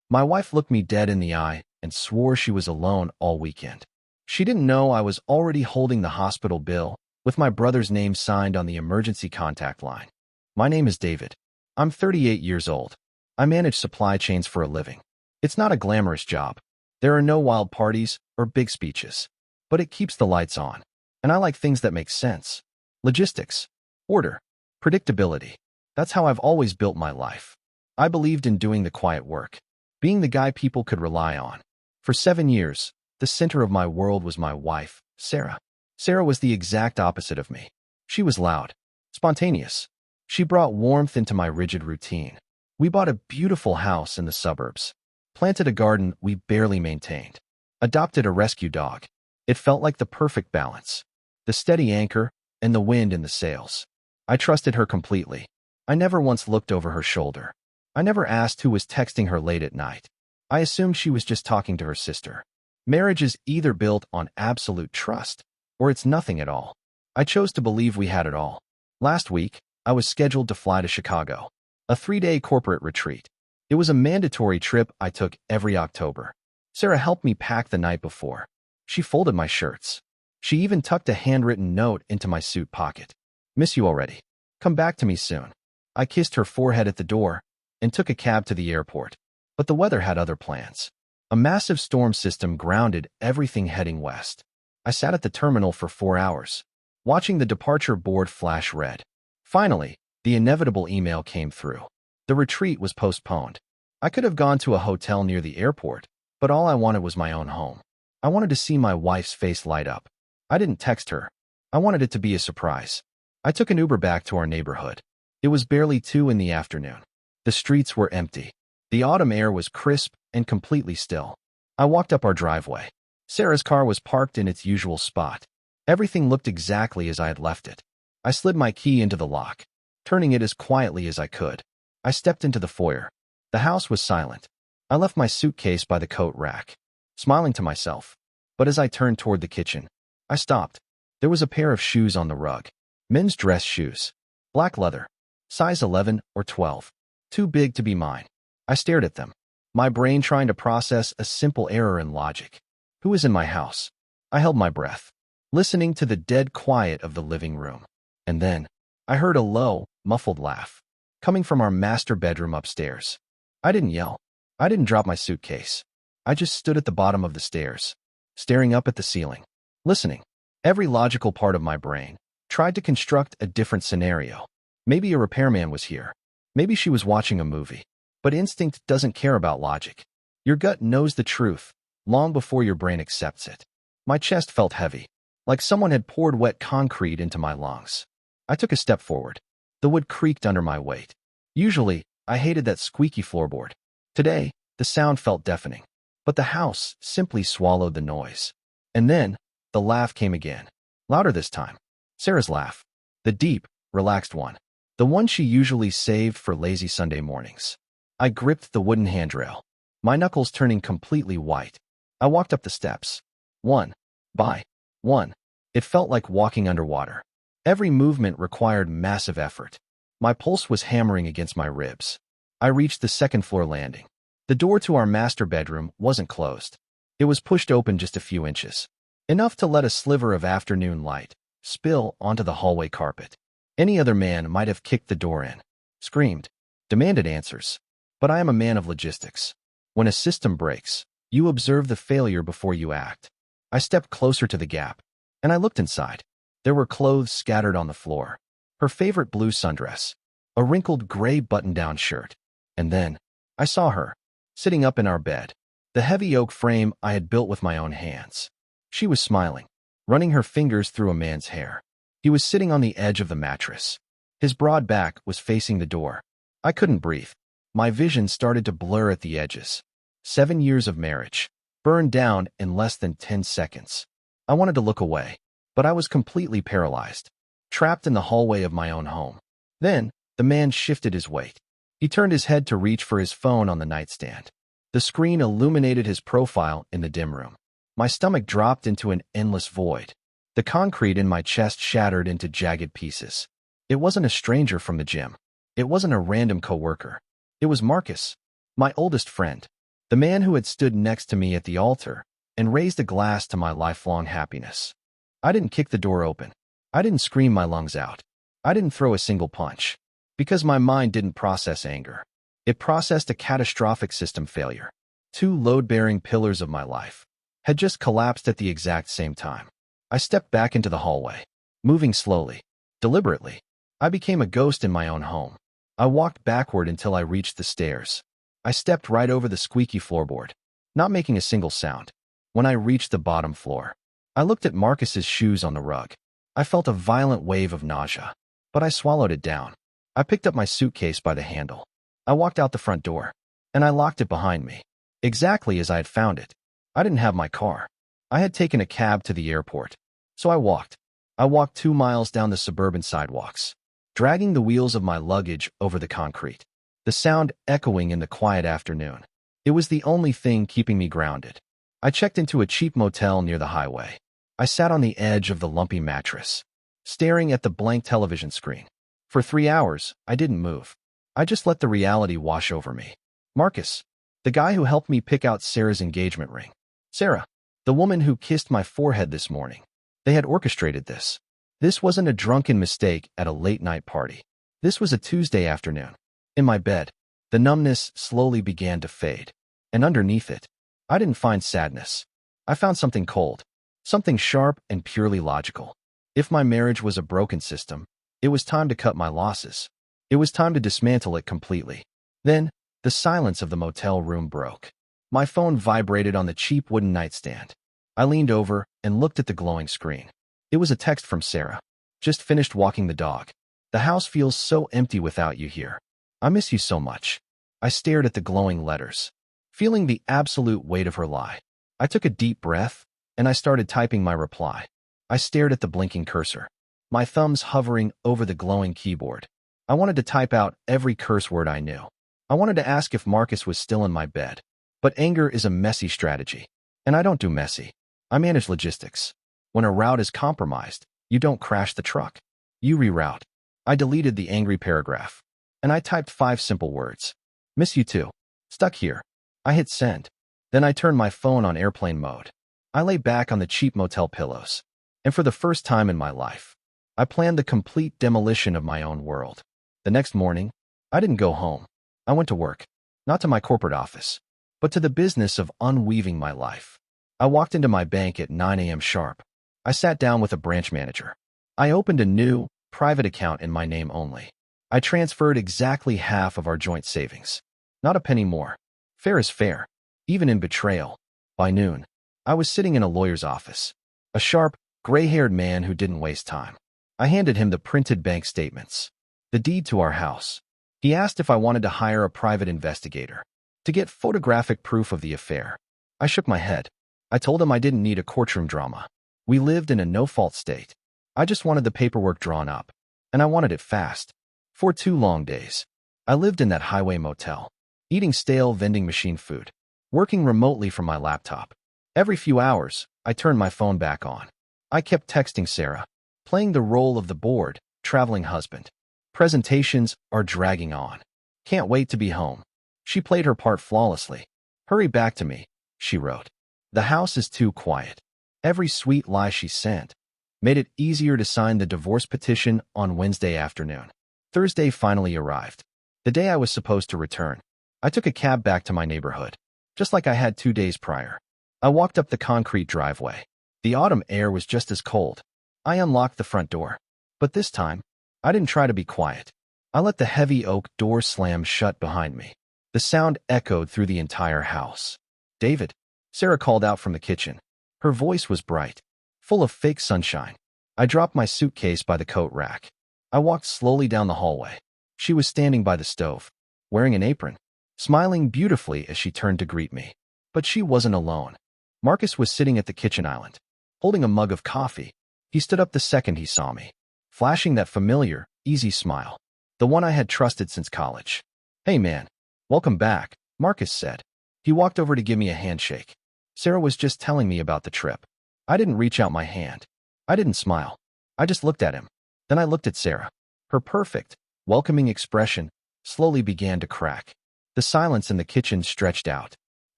My wife looked me dead in the eye and swore she was alone all weekend. She didn't know I was already holding the hospital bill with my brother's name signed on the emergency contact line. My name is David. I'm 38 years old. I manage supply chains for a living. It's not a glamorous job. There are no wild parties or big speeches, but it keeps the lights on. And I like things that make sense. Logistics, order, predictability. That's how I've always built my life. I believed in doing the quiet work, being the guy people could rely on. For 7 years, the center of my world was my wife, Sarah. Sarah was the exact opposite of me. She was loud, spontaneous. She brought warmth into my rigid routine. We bought a beautiful house in the suburbs, planted a garden we barely maintained, adopted a rescue dog. It felt like the perfect balance, the steady anchor and the wind in the sails. I trusted her completely. I never once looked over her shoulder. I never asked who was texting her late at night. I assumed she was just talking to her sister. Marriage is either built on absolute trust, or it's nothing at all. I chose to believe we had it all. Last week, I was scheduled to fly to Chicago, a 3-day corporate retreat. It was a mandatory trip I took every October. Sarah helped me pack the night before. She folded my shirts. She even tucked a handwritten note into my suit pocket. Miss you already. Come back to me soon. I kissed her forehead at the door and took a cab to the airport. But the weather had other plans. A massive storm system grounded everything heading west. I sat at the terminal for 4 hours, watching the departure board flash red. Finally, the inevitable email came through. The retreat was postponed. I could have gone to a hotel near the airport, but all I wanted was my own home. I wanted to see my wife's face light up. I didn't text her. I wanted it to be a surprise. I took an Uber back to our neighborhood. It was barely 2 in the afternoon. The streets were empty. The autumn air was crisp and completely still. I walked up our driveway. Sarah's car was parked in its usual spot. Everything looked exactly as I had left it. I slid my key into the lock, turning it as quietly as I could. I stepped into the foyer. The house was silent. I left my suitcase by the coat rack, smiling to myself. But as I turned toward the kitchen, I stopped. There was a pair of shoes on the rug. Men's dress shoes. Black leather. Size 11 or 12. Too big to be mine. I stared at them, my brain trying to process a simple error in logic. Who is in my house? I held my breath, listening to the dead quiet of the living room. And then, I heard a low, muffled laugh, coming from our master bedroom upstairs. I didn't yell. I didn't drop my suitcase. I just stood at the bottom of the stairs, staring up at the ceiling, listening. Every logical part of my brain tried to construct a different scenario. Maybe a repairman was here. Maybe she was watching a movie. But instinct doesn't care about logic. Your gut knows the truth long before your brain accepts it. My chest felt heavy, like someone had poured wet concrete into my lungs. I took a step forward. The wood creaked under my weight. Usually, I hated that squeaky floorboard. Today, the sound felt deafening. But the house simply swallowed the noise. And then, the laugh came again. Louder this time. Sarah's laugh. The deep, relaxed one. The one she usually saved for lazy Sunday mornings. I gripped the wooden handrail, my knuckles turning completely white. I walked up the steps, one by one. It felt like walking underwater. Every movement required massive effort. My pulse was hammering against my ribs. I reached the second-floor landing. The door to our master bedroom wasn't closed. It was pushed open just a few inches, enough to let a sliver of afternoon light spill onto the hallway carpet. Any other man might have kicked the door in, screamed, demanded answers. But I am a man of logistics. When a system breaks, you observe the failure before you act. I stepped closer to the gap, and I looked inside. There were clothes scattered on the floor. Her favorite blue sundress, a wrinkled gray button-down shirt. And then, I saw her, sitting up in our bed, the heavy oak frame I had built with my own hands. She was smiling, running her fingers through a man's hair. He was sitting on the edge of the mattress. His broad back was facing the door. I couldn't breathe. My vision started to blur at the edges. 7 years of marriage, burned down in less than 10 seconds. I wanted to look away, but I was completely paralyzed, trapped in the hallway of my own home. Then, the man shifted his weight. He turned his head to reach for his phone on the nightstand. The screen illuminated his profile in the dim room. My stomach dropped into an endless void. The concrete in my chest shattered into jagged pieces. It wasn't a stranger from the gym. It wasn't a random coworker. It was Marcus, my oldest friend. The man who had stood next to me at the altar and raised a glass to my lifelong happiness. I didn't kick the door open. I didn't scream my lungs out. I didn't throw a single punch. Because my mind didn't process anger. It processed a catastrophic system failure. Two load-bearing pillars of my life had just collapsed at the exact same time. I stepped back into the hallway, moving slowly, deliberately. I became a ghost in my own home. I walked backward until I reached the stairs. I stepped right over the squeaky floorboard, not making a single sound. When I reached the bottom floor, I looked at Marcus's shoes on the rug. I felt a violent wave of nausea, but I swallowed it down. I picked up my suitcase by the handle. I walked out the front door, and I locked it behind me, exactly as I had found it. I didn't have my car. I had taken a cab to the airport, so I walked. I walked 2 miles down the suburban sidewalks, dragging the wheels of my luggage over the concrete, the sound echoing in the quiet afternoon. It was the only thing keeping me grounded. I checked into a cheap motel near the highway. I sat on the edge of the lumpy mattress, staring at the blank television screen. For 3 hours, I didn't move. I just let the reality wash over me. Marcus, the guy who helped me pick out Sarah's engagement ring. Sarah, the woman who kissed my forehead this morning. They had orchestrated this. This wasn't a drunken mistake at a late-night party. This was a Tuesday afternoon. In my bed, the numbness slowly began to fade. And underneath it, I didn't find sadness. I found something cold, something sharp and purely logical. If my marriage was a broken system, it was time to cut my losses. It was time to dismantle it completely. Then, the silence of the motel room broke. My phone vibrated on the cheap wooden nightstand. I leaned over and looked at the glowing screen. It was a text from Sarah. Just finished walking the dog. The house feels so empty without you here. I miss you so much. I stared at the glowing letters, feeling the absolute weight of her lie. I took a deep breath, and I started typing my reply. I stared at the blinking cursor, my thumbs hovering over the glowing keyboard. I wanted to type out every curse word I knew. I wanted to ask if Marcus was still in my bed. But anger is a messy strategy. And I don't do messy. I manage logistics. When a route is compromised, you don't crash the truck. You reroute. I deleted the angry paragraph. And I typed 5 simple words. Miss you too. Stuck here. I hit send. Then I turned my phone on airplane mode. I lay back on the cheap motel pillows. And for the first time in my life, I planned the complete demolition of my own world. The next morning, I didn't go home. I went to work. Not to my corporate office, but to the business of unweaving my life. I walked into my bank at 9 a.m. sharp. I sat down with a branch manager. I opened a new, private account in my name only. I transferred exactly half of our joint savings. Not a penny more. Fair is fair, even in betrayal. By noon, I was sitting in a lawyer's office. A sharp, gray-haired man who didn't waste time. I handed him the printed bank statements, the deed to our house. He asked if I wanted to hire a private investigator to get photographic proof of the affair. I shook my head. I told him I didn't need a courtroom drama. We lived in a no-fault state. I just wanted the paperwork drawn up, and I wanted it fast. For 2 long days, I lived in that highway motel, eating stale vending machine food, working remotely from my laptop. Every few hours, I turned my phone back on. I kept texting Sarah, playing the role of the bored, traveling husband. Presentations are dragging on. Can't wait to be home. She played her part flawlessly. Hurry back to me, she wrote. The house is too quiet. Every sweet lie she sent made it easier to sign the divorce petition on Wednesday afternoon. Thursday finally arrived. The day I was supposed to return. I took a cab back to my neighborhood, just like I had 2 days prior. I walked up the concrete driveway. The autumn air was just as cold. I unlocked the front door. But this time, I didn't try to be quiet. I let the heavy oak door slam shut behind me. The sound echoed through the entire house. David, Sarah called out from the kitchen. Her voice was bright, full of fake sunshine. I dropped my suitcase by the coat rack. I walked slowly down the hallway. She was standing by the stove, wearing an apron, smiling beautifully as she turned to greet me. But she wasn't alone. Marcus was sitting at the kitchen island, holding a mug of coffee. He stood up the second he saw me, flashing that familiar, easy smile, the one I had trusted since college. Hey man, welcome back, Marcus said. He walked over to give me a handshake. Sarah was just telling me about the trip. I didn't reach out my hand. I didn't smile. I just looked at him. Then I looked at Sarah. Her perfect, welcoming expression slowly began to crack. The silence in the kitchen stretched out.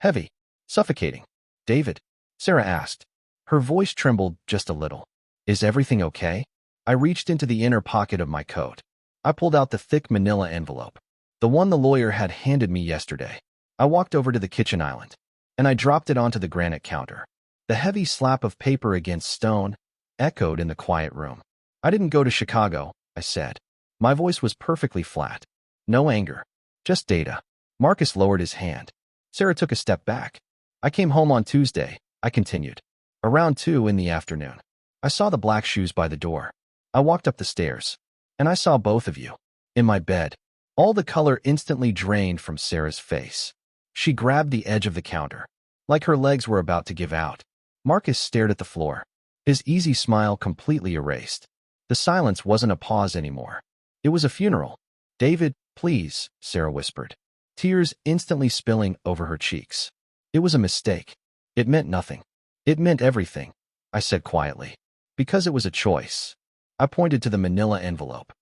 Heavy. Suffocating. David? Sarah asked. Her voice trembled just a little. Is everything okay? I reached into the inner pocket of my coat. I pulled out the thick manila envelope, the one the lawyer had handed me yesterday. I walked over to the kitchen island, and I dropped it onto the granite counter. The heavy slap of paper against stone echoed in the quiet room. I didn't go to Chicago, I said. My voice was perfectly flat. No anger. Just data. Marcus lowered his hand. Sarah took a step back. I came home on Tuesday, I continued. Around 2 in the afternoon. I saw the black shoes by the door. I walked up the stairs, and I saw both of you. In my bed. All the color instantly drained from Sarah's face. She grabbed the edge of the counter, like her legs were about to give out. Marcus stared at the floor, his easy smile completely erased. The silence wasn't a pause anymore. It was a funeral. David, please, Sarah whispered, tears instantly spilling over her cheeks. It was a mistake. It meant nothing. It meant everything, I said quietly, because it was a choice. I pointed to the manila envelope.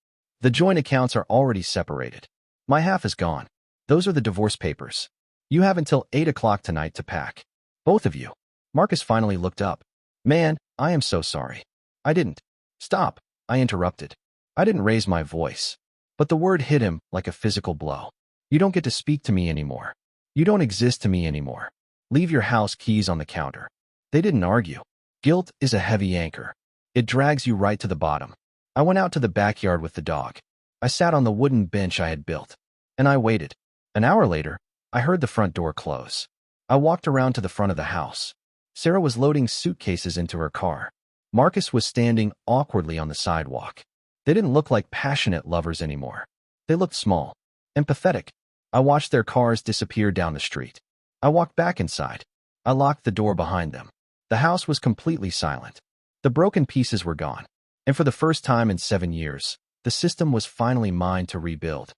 The joint accounts are already separated. My half is gone. Those are the divorce papers. You have until 8 o'clock tonight to pack. Both of you. Marcus finally looked up. Man, I am so sorry. I didn't. Stop, I interrupted. I didn't raise my voice. But the word hit him like a physical blow. You don't get to speak to me anymore. You don't exist to me anymore. Leave your house keys on the counter. They didn't argue. Guilt is a heavy anchor. It drags you right to the bottom. I went out to the backyard with the dog. I sat on the wooden bench I had built, and I waited. An hour later, I heard the front door close. I walked around to the front of the house. Sarah was loading suitcases into her car. Marcus was standing awkwardly on the sidewalk. They didn't look like passionate lovers anymore. They looked small and pathetic. I watched their cars disappear down the street. I walked back inside. I locked the door behind them. The house was completely silent. The broken pieces were gone. And for the first time in 7 years, the system was finally mine to rebuild.